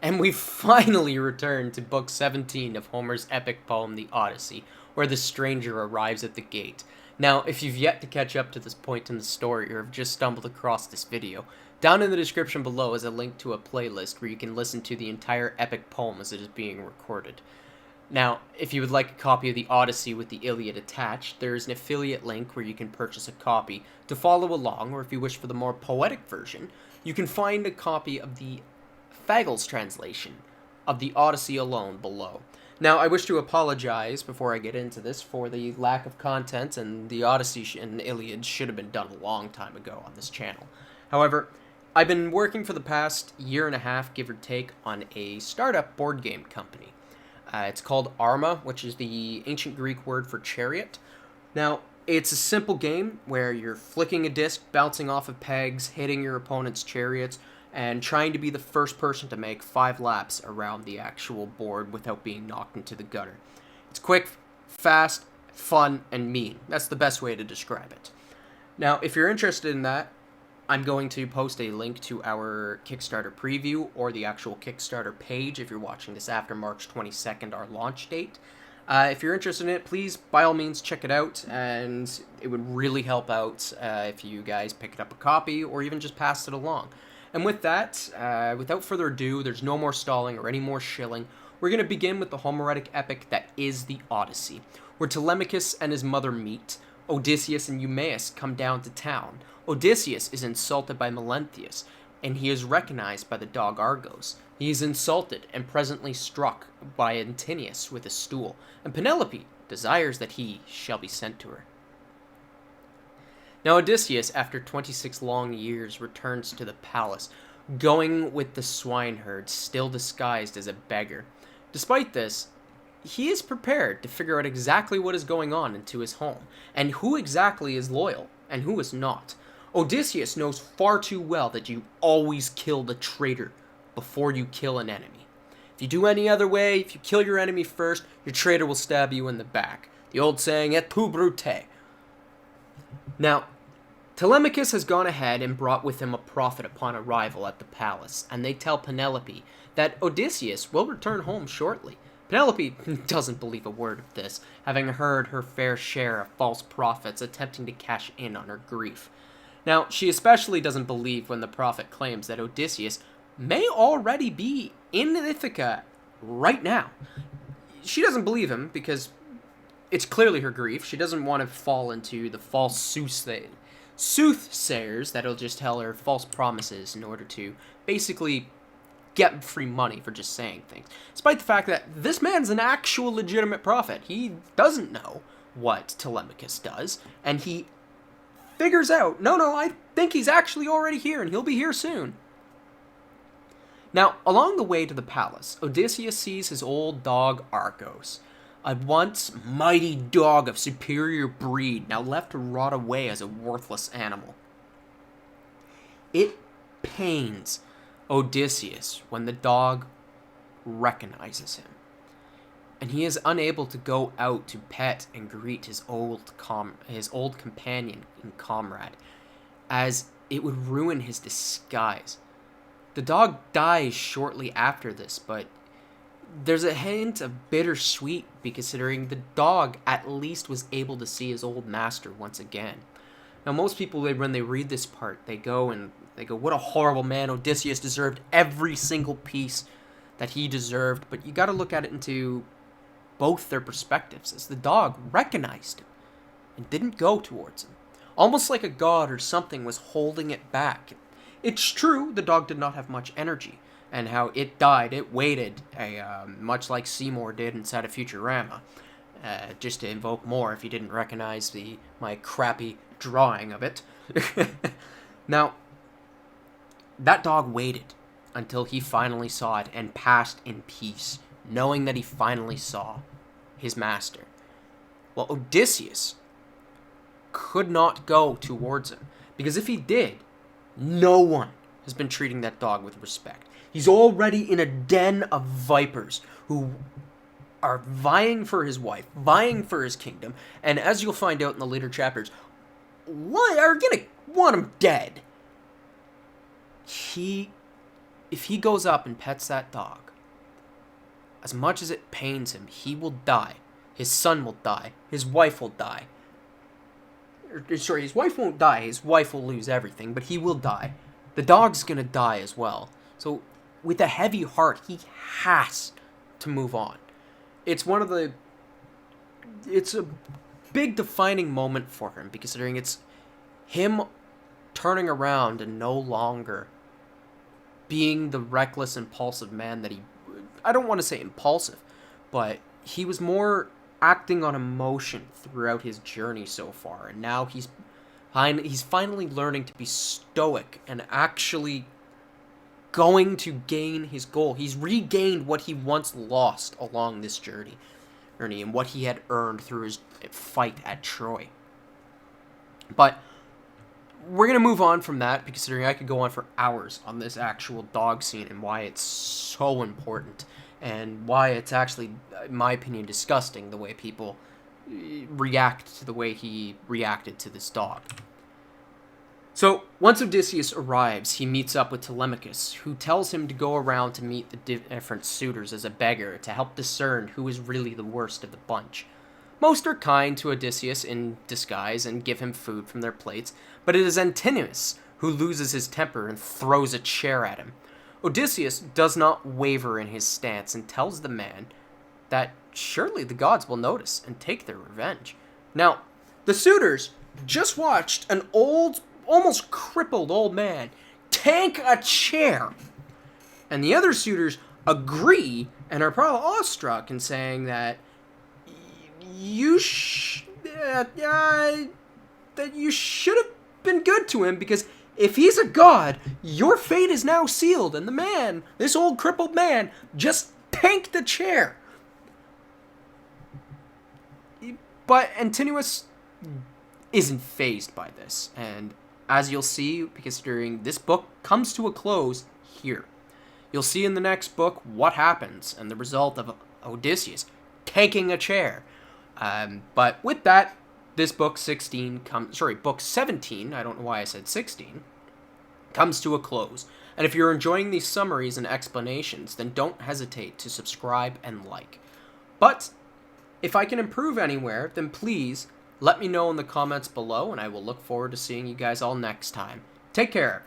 And we've finally returned to Book 17 of Homer's epic poem, The Odyssey, where the stranger arrives at the gate. Now, if you've yet to catch up to this point in the story or have just stumbled across this video, down in the description below is a link to a playlist where you can listen to the entire epic poem as it is being recorded. Now, if you would like a copy of the Odyssey with the Iliad attached, there is an affiliate link where you can purchase a copy to follow along, or if you wish for the more poetic version, you can find a copy of the Fagel's translation of the Odyssey alone below. Now, I wish to apologize before I get into this for the lack of content, and the Odyssey and Iliad should have been done a long time ago on this channel. However, I've been working for the past year and a half, give or take, on a startup board game company. It's called Arma, which is the ancient Greek word for chariot. Now, it's a simple game where you're flicking a disc, bouncing off of pegs, hitting your opponent's chariots, and trying to be the first person to make 5 laps around the actual board without being knocked into the gutter. It's quick, fast, fun, and mean. That's the best way to describe it. Now, if you're interested in that, I'm going to post a link to our Kickstarter preview or the actual Kickstarter page if you're watching this after March 22nd, our launch date. If you're interested in it, please, by all means, check it out, and it would really help out if you guys picked up a copy or even just passed it along. And with that, without further ado, there's no more stalling or any more shilling. We're going to begin with the Homeric epic that is the Odyssey, where Telemachus and his mother meet. Odysseus and Eumaeus come down to town. Odysseus is insulted by Melanthius, and he is recognized by the dog Argos. He is insulted and presently struck by Antinous with a stool, and Penelope desires that he shall be sent to her. Now Odysseus, after 26 long years, returns to the palace, going with the swineherd, still disguised as a beggar. Despite this, he is prepared to figure out exactly what is going on into his home, and who exactly is loyal, and who is not. Odysseus knows far too well that you always kill the traitor before you kill an enemy. If you do any other way, if you kill your enemy first, your traitor will stab you in the back. The old saying, et tu brute. Now, Telemachus has gone ahead and brought with him a prophet upon arrival at the palace, and they tell Penelope that Odysseus will return home shortly. Penelope doesn't believe a word of this, having heard her fair share of false prophets attempting to cash in on her grief. Now, she especially doesn't believe when the prophet claims that Odysseus may already be in Ithaca right now. She doesn't believe him because it's clearly her grief. She doesn't want to fall into the false soothsayers that'll just tell her false promises in order to basically get free money for just saying things. Despite the fact that this man's an actual legitimate prophet. He doesn't know what Telemachus does, and he figures out, no, I think he's actually already here, and he'll be here soon. Now, along the way to the palace, Odysseus sees his old dog Argos, a once mighty dog of superior breed, now left to rot away as a worthless animal. It pains Odysseus when the dog recognizes him, and he is unable to go out to pet and greet his old companion and comrade, as it would ruin his disguise. The dog dies shortly after this, but there's a hint of bittersweet, considering the dog at least was able to see his old master once again. Now, most people, when they read this part, they go, what a horrible man. Odysseus deserved every single piece that he deserved. But you got to look at it into both their perspectives, as the dog recognized him and didn't go towards him, almost like a god or something was holding it back. It's true the dog did not have much energy, and how it died, it waited, much like Seymour did inside of Futurama, just to invoke more if you didn't recognize my crappy drawing of it. Now, that dog waited until he finally saw it and passed in peace, knowing that he finally saw his master. Well, Odysseus could not go towards him, because if he did, no one has been treating that dog with respect. He's already in a den of vipers who are vying for his wife, vying for his kingdom, and as you'll find out in the later chapters, are gonna want him dead. He if he goes up and pets that dog, as much as it pains him, he will die. His son will die. His wife will die. Sorry, his wife won't die. His wife will lose everything, but he will die. The dog's gonna die as well. So, with a heavy heart, he has to move on. It's a big defining moment for him, considering it's him turning around and no longer being the reckless, impulsive man that I don't want to say impulsive, but he was more acting on emotion throughout his journey so far, and now he's finally learning to be stoic and actually going to gain his goal. He's regained what he once lost along this journey and what he had earned through his fight at Troy. But we're going to move on from that, considering I could go on for hours on this actual dog scene and why it's so important, and why it's actually, in my opinion, disgusting the way people react to the way he reacted to this dog. So, once Odysseus arrives, he meets up with Telemachus, who tells him to go around to meet the different suitors as a beggar to help discern who is really the worst of the bunch. Most are kind to Odysseus in disguise and give him food from their plates, but it is Antinous who loses his temper and throws a chair at him. Odysseus does not waver in his stance and tells the man that surely the gods will notice and take their revenge. Now, the suitors just watched an almost crippled old man tank a chair, and the other suitors agree and are probably awestruck and saying that you should have been good to him, because if he's a god, your fate is now sealed. And the man, this old crippled man, just tanked the chair. But Antinous isn't fazed by this, and as you'll see, considering this book comes to a close here, you'll see in the next book what happens and the result of Odysseus tanking a chair. But with that, this book 17, I don't know why I said 16, comes to a close. And if you're enjoying these summaries and explanations, then don't hesitate to subscribe and like. But if I can improve anywhere, then please let me know in the comments below, and I will look forward to seeing you guys all next time. Take care.